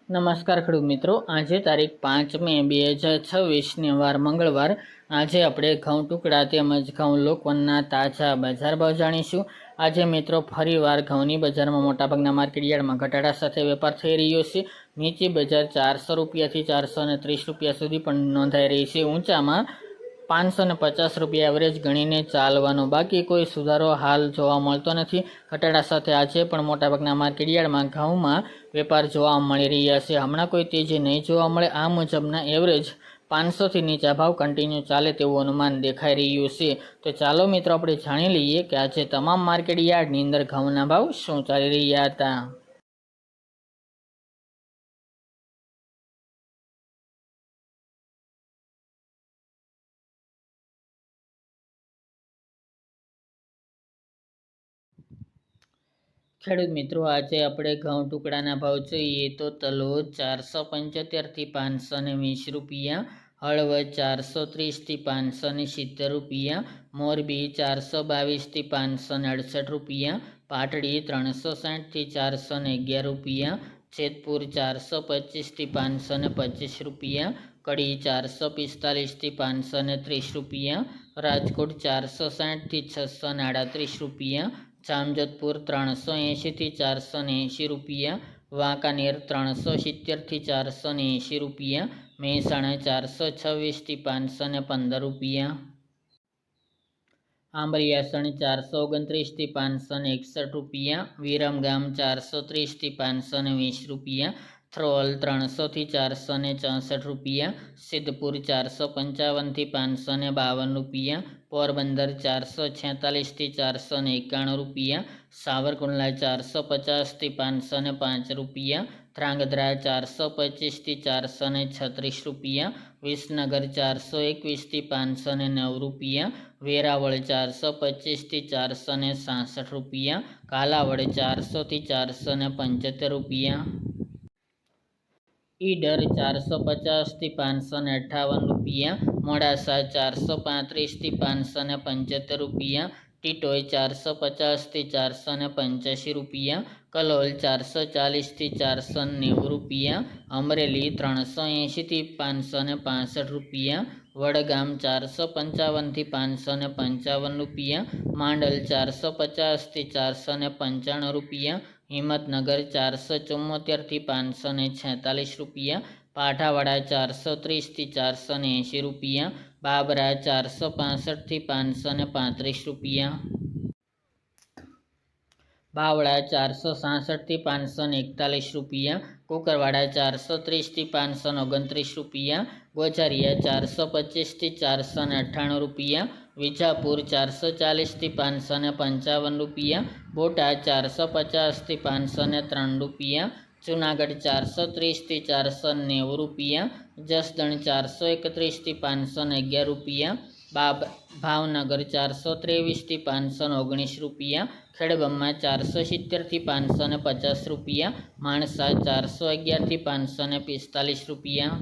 નમસ્કાર ખેડૂત મિત્રો, આજે તારીખ 5 મે 2026 વાર મંગળવાર. આજે આપણે ઘઉં ટુકડા તેમજ ઘઉં લોકવનના તાજા બજાર ભાવ જાણીશું. આજે મિત્રો ફરીવાર ઘઉંની બજારમાં મોટાભાગના માર્કેટ યાર્ડમાં ઘટાડા સાથે વેપાર થઈ રહ્યો છે. નીચી બજાર 400 રૂપિયાથી 430 રૂપિયા સુધી પણ નોંધાઈ રહી છે. ઊંચામાં 550 રૂપિયા એવરેજ ગણીને ચાલવાનો, બાકી કોઈ સુધારો હાલ જોવા મળતો નથી. ઘટાડા સાથે આજે પણ મોટાભાગના માર્કેટ યાર્ડમાં ઘઉંમાં વેપાર જોવા મળી રહ્યા છે. હમણાં કોઈ તેજી નહીં જોવા મળે. આ મુજબના એવરેજ 500થી નીચા ભાવ કન્ટિન્યુ ચાલે તેવું અનુમાન દેખાઈ રહ્યું છે. તો ચાલો મિત્રો આપણે જાણી લઈએ કે આજે તમામ માર્કેટ યાર્ડની અંદર ઘઉંના ભાવ શું ચાલી રહ્યા હતા. ખેડૂત મિત્રો, આજે આપણે ઘઉં ટુકડાના ભાવ જોઈએ તો તલોદ 475થી 520 રૂપિયા, હળવદ 430થી 570 રૂપિયા, મોરબી 422થી 568 રૂપિયા, પાટડી 360થી 411 રૂપિયા, જેતપુર 425થી 525 રૂપિયા, કડી 445થી 530 રૂપિયા, રાજકોટ 460થી 638 રૂપિયા, જામજોધપુર 380થી 480 રૂપિયા, વાંકાનેર 370થી 480 રૂપિયા, મહેસાણા 426થી 515 રૂપિયા, આંબરિયાસણ 429થી 561 રૂપિયા, વિરમગામ 430થી 520 રૂપિયા, થ્રોલ 300થી 464 રૂપિયા, સિદ્ધપુર 455થી 552 રૂપિયા, પોરબંદર 446થી 491 રૂપિયા, સાવરકુંડલા 450થી 505 રૂપિયા, ધ્રાંગધ્રા 425થી 436 રૂપિયા, વિસનગર 421થી 509 રૂપિયા, વેરાવળ 425થી 466 રૂપિયા, કાલાવડ 400થી 475 રૂપિયા, ઈડર 450થી 558 રૂપિયા, મોડાસા 435થી 575 રૂપિયા, ટીટોઈ 450થી 485 રૂપિયા, કલોલ 440થી 490 રૂપિયા, અમરેલી 380થી 565 રૂપિયા, વડગામ 455થી 555 રૂપિયા, માંડલ 450થી 495 રૂપિયા, હિંમતનગર 474થી 546 રૂપિયા, પાઠાવાડા 430થી 480 રૂપિયા, બાબરા 465થી 535 રૂપિયા, બાવળા 466થી 541 રૂપિયા, કુકરવાડા 430થી 529 રૂપિયા, ગોઝારિયા 425થી 498 રૂપિયા, વિજાપુર 440થી 555 રૂપિયા, બોટાદ 450થી 503 રૂપિયા, જુનાગઢ 430થી 490 રૂપિયા, જસદણ 431થી 511 રૂપિયા, ભાવનગર 423થી 519 રૂપિયા, ખેડબ્રહ્મા 470થી 550 રૂપિયા, માણસા 411થી 545 રૂપિયા,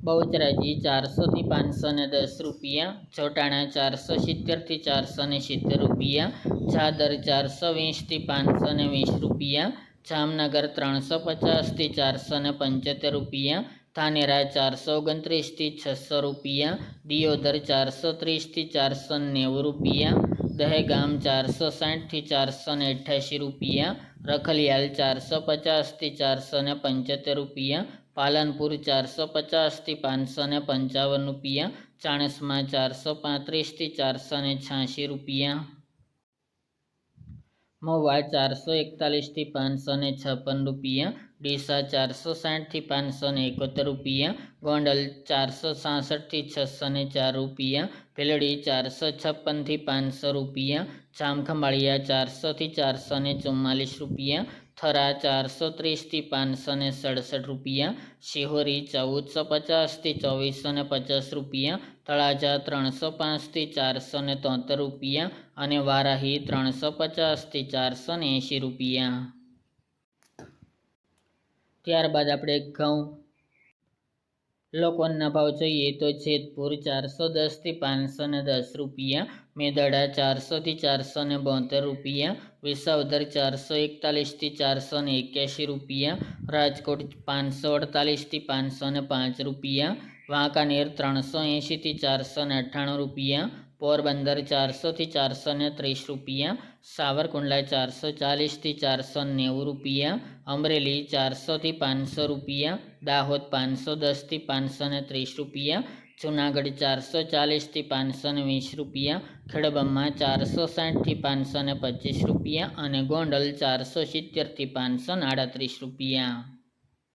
બહુચરાજી 400થી 510 રૂપિયા, જોટાણા 470થી 470 રૂપિયા, ચાદર 420થી 520 રૂપિયા, જામનગર 350થી 475 રૂપિયા, ધાનેરા 429થી 600 રૂપિયા, દિયોદર 430થી 490 રૂપિયા, દહેગામ 460થી 488 રૂપિયા, રખલિયાલ 450થી 475 રૂપિયા, પાલનપુર 450થી 555 રૂપિયા, ચાણસ્મા 435થી 486 રૂપિયા, મહુવા 441થી 556 રૂપિયા, ડીસા 460થી 571 રૂપિયા, ગોંડલ 466થી 604 રૂપિયા, ભેલડી 456થી 500 રૂપિયા, જામખંભાળિયા 400થી 444 રૂપિયા, થરા 430થી 567 રૂપિયા, શિહોરી 1450થી 2450 રૂપિયા, તળાજા 305થી 473 રૂપિયા અને વારાહી 350થી 480 રૂપિયા. ત્યારબાદ આપણે ઘઉં લોકવનના ભાવ જોઈએ તો જેતપુર 410થી 510 રૂપિયા, મેદડા 400થી 472 રૂપિયા, વિસાવદર 441થી 481 રૂપિયા, રાજકોટ 548થી 505 રૂપિયા, વાંકાનેર 380થી 498 રૂપિયા, પોરબંદર 400થી 430 રૂપિયા, સાવરકુંડલા 440થી 490 રૂપિયા, અમરેલી 400થી 500 રૂપિયા, દાહોદ 510થી 530 રૂપિયા, જુનાગઢ 440થી 520 રૂપિયા, ખેડબ્રહ્મા 460થી 525 રૂપિયા અને ગોંડલ 470થી 538 રૂપિયા.